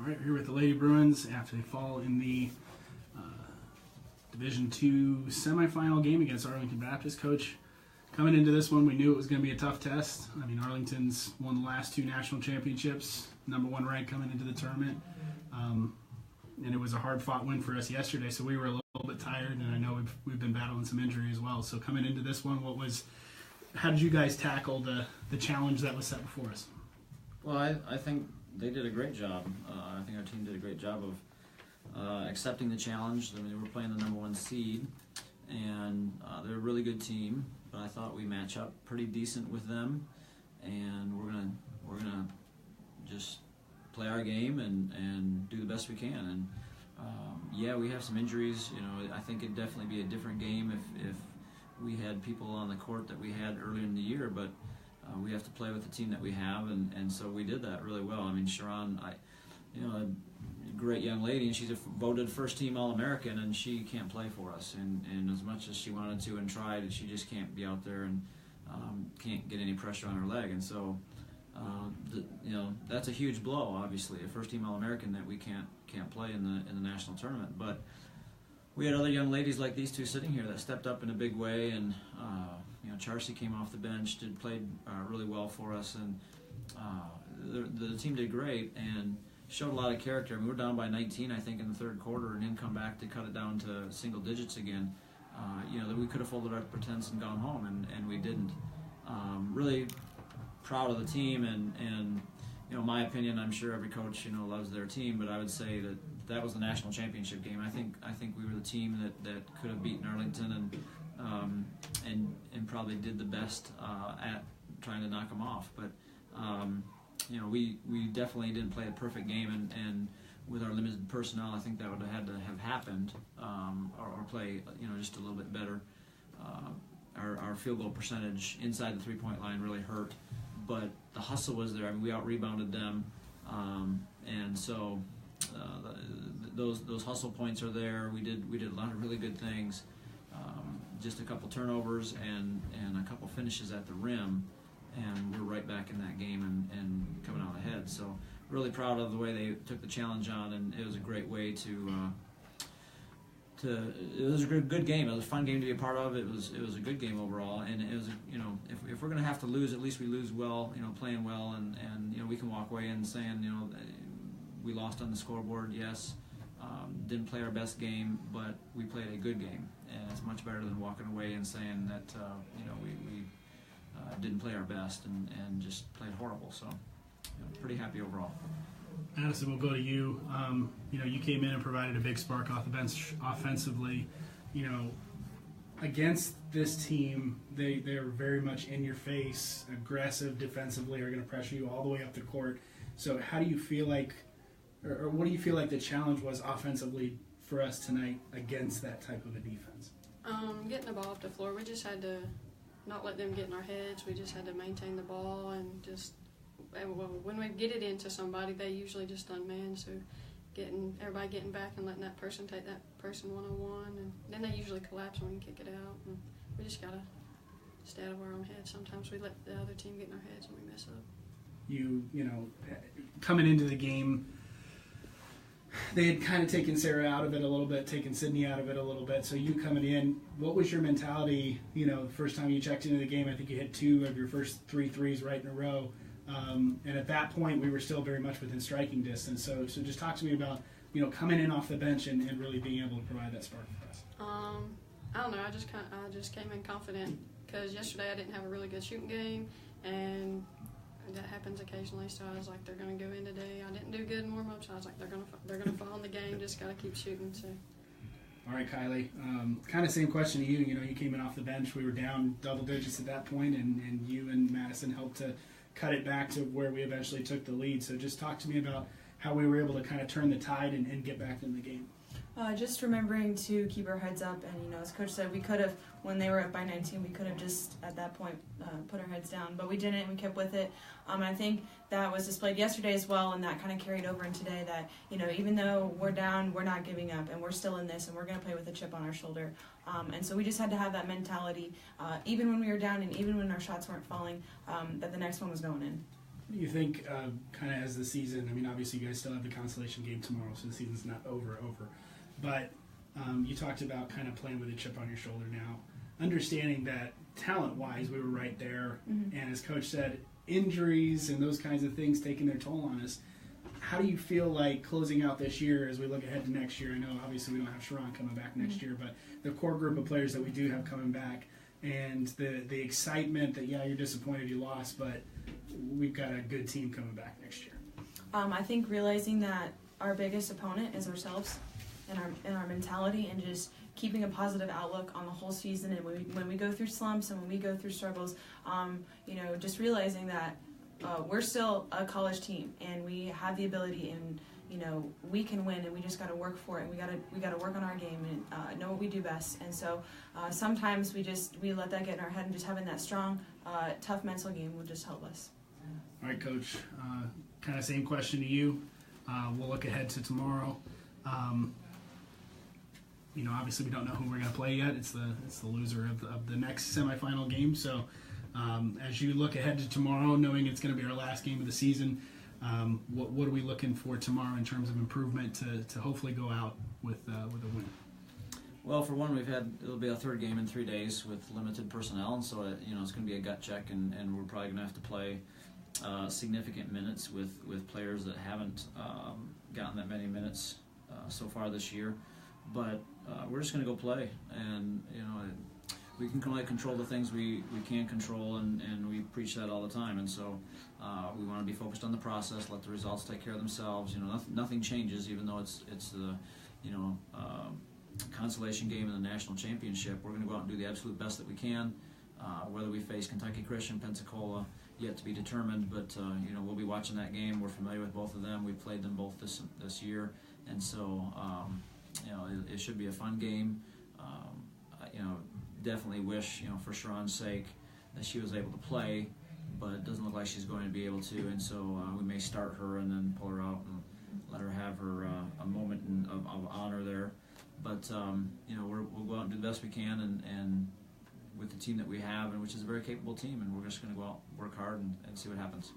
All right, we're here with the Lady Bruins after they fall in the Division II semifinal game against Arlington Baptist. Coach, coming into this one, we knew it was going to be a tough test. I mean, Arlington's won the last 2 national championships, #1 rank coming into the tournament. And it was a hard-fought win for us yesterday, so we were a little bit tired, and I know we've been battling some injury as well. So coming into this one, how did you guys tackle the challenge that was set before us? Well, I think they did a great job. I think our team did a great job of accepting the challenge. I mean, they were playing the #1 seed, and they're a really good team. But I thought we match up pretty decent with them, and we're gonna just play our game and do the best we can. And yeah, we have some injuries. You know, I think it'd definitely be a different game if we had people on the court that we had earlier in the year. But we have to play with the team that we have, and so we did that really well. I mean, Sharon, a great young lady, and she's a voted first-team All-American, and she can't play for us. And as much as she wanted to and tried, she just can't be out there and can't get any pressure on her leg. And so, that's a huge blow. Obviously, a first-team All-American that we can't play in the national tournament. But we had other young ladies like these two sitting here that stepped up in a big way, and Charcy came off the bench, played really well for us, and the team did great and showed a lot of character. I mean, we're down by 19, I think, in the third quarter, and then come back to cut it down to single digits again. That we could have folded our pretense and gone home, and we didn't. Really proud of the team, and my opinion, I'm sure every coach loves their team, but I would say that was the national championship game. I think we were the team that could have beaten Arlington and probably did the best at trying to knock them off. But we definitely didn't play a perfect game, and with our limited personnel, I think that would have had to have happened, or play just a little bit better. Our field goal percentage inside the 3-point line really hurt, but the hustle was there. I mean, we out-rebounded them, and so those hustle points are there. We did a lot of really good things. Just a couple turnovers and a couple finishes at the rim, and we're right back in that game and coming out ahead. So really proud of the way they took the challenge on, and it was a great way it was a good game. It was a fun game to be a part of. It was a good game overall, and it was if we're going to have to lose, at least we lose well, playing well, and we can walk away and saying we lost on the scoreboard. Yes, didn't play our best game, but we played a good game, and it's much better than walking away and saying that we didn't play our best and just played horrible. So pretty happy overall. Madison, we'll go to you. You came in and provided a big spark off the bench offensively. Against this team, they're very much in your face, aggressive defensively, are going to pressure you all the way up the court. So how do you feel like, or what do you feel like the challenge was offensively for us tonight against that type of a defense? Getting the ball off the floor, we just had to not let them get in our heads. We just had to maintain the ball and just. When we get it into somebody, they usually just unman. So everybody getting back and letting that person take that person one-on-one, and then they usually collapse when we kick it out. And we just gotta stay out of our own heads. Sometimes we let the other team get in our heads and we mess up. Coming into the game, they had kind of taken Sarah out of it a little bit, taken Sydney out of it a little bit. So you coming in, what was your mentality? The first time you checked into the game, I think you hit 2 of your first 3 threes right in a row. And at that point, we were still very much within striking distance. So just talk to me about, coming in off the bench and really being able to provide that spark for us. I don't know. I just came in confident because yesterday I didn't have a really good shooting game, and that happens occasionally. So I was like, they're going to go in today. I didn't do good in warm-up, so I was like, they're going to fall in the game. Just got to keep shooting. So. All right, Kylie. Kind of same question to you. You came in off the bench. We were down double digits at that point, and you and Madison helped to cut it back to where we eventually took the lead. So just talk to me about how we were able to kind of turn the tide and get back in the game. Just remembering to keep our heads up, and as Coach said, we could have, when they were up by 19, we could have just at that point put our heads down, but we didn't. We kept with it. And I think that was displayed yesterday as well, and that kind of carried over in today. That even though we're down, we're not giving up, and we're still in this, and we're going to play with a chip on our shoulder. And so we just had to have that mentality, even when we were down, and even when our shots weren't falling, that the next one was going in. What do you think, kind of as the season? I mean, obviously you guys still have the consolation game tomorrow, so the season's not over. But you talked about kind of playing with a chip on your shoulder now, understanding that talent-wise we were right there, and as Coach said, injuries and those kinds of things taking their toll on us. How do you feel like closing out this year as we look ahead to next year? I know obviously we don't have Sharon coming back next year, but the core group of players that we do have coming back, and the excitement that, yeah, you're disappointed you lost, but we've got a good team coming back next year. I think realizing that our biggest opponent is ourselves and our mentality, and just keeping a positive outlook on the whole season, and when we go through slumps and when we go through struggles, just realizing that we're still a college team and we have the ability, and we can win, and we just got to work for it, and we got to work on our game and know what we do best. And so sometimes we let that get in our head, and just having that strong, tough mental game will just help us. All right, Coach. Kind of same question to you. We'll look ahead to tomorrow. Obviously we don't know who we're going to play yet. It's the loser of the next semifinal game. So as you look ahead to tomorrow, knowing it's going to be our last game of the season, what are we looking for tomorrow in terms of improvement to hopefully go out with a win? Well, for one, it'll be a third game in 3 days with limited personnel, and so it's going to be a gut check, and we're probably going to have to play significant minutes with players that haven't gotten that many minutes so far this year. But we're just going to go play, and we can only control the things we can control, and we preach that all the time. And so we want to be focused on the process, let the results take care of themselves. Nothing changes, even though it's the consolation game in the national championship. We're going to go out and do the absolute best that we can. Whether we face Kentucky Christian, Pensacola, yet to be determined. But we'll be watching that game. We're familiar with both of them. We've played them both this year, and so it should be a fun game. Definitely wish for Sharon's sake that she was able to play, but it doesn't look like she's going to be able to, and so we may start her and then pull her out and let her have her a moment of honor there. But we'll go out and do the best we can, and with the team that we have, and which is a very capable team, and we're just going to go out, work hard, and see what happens.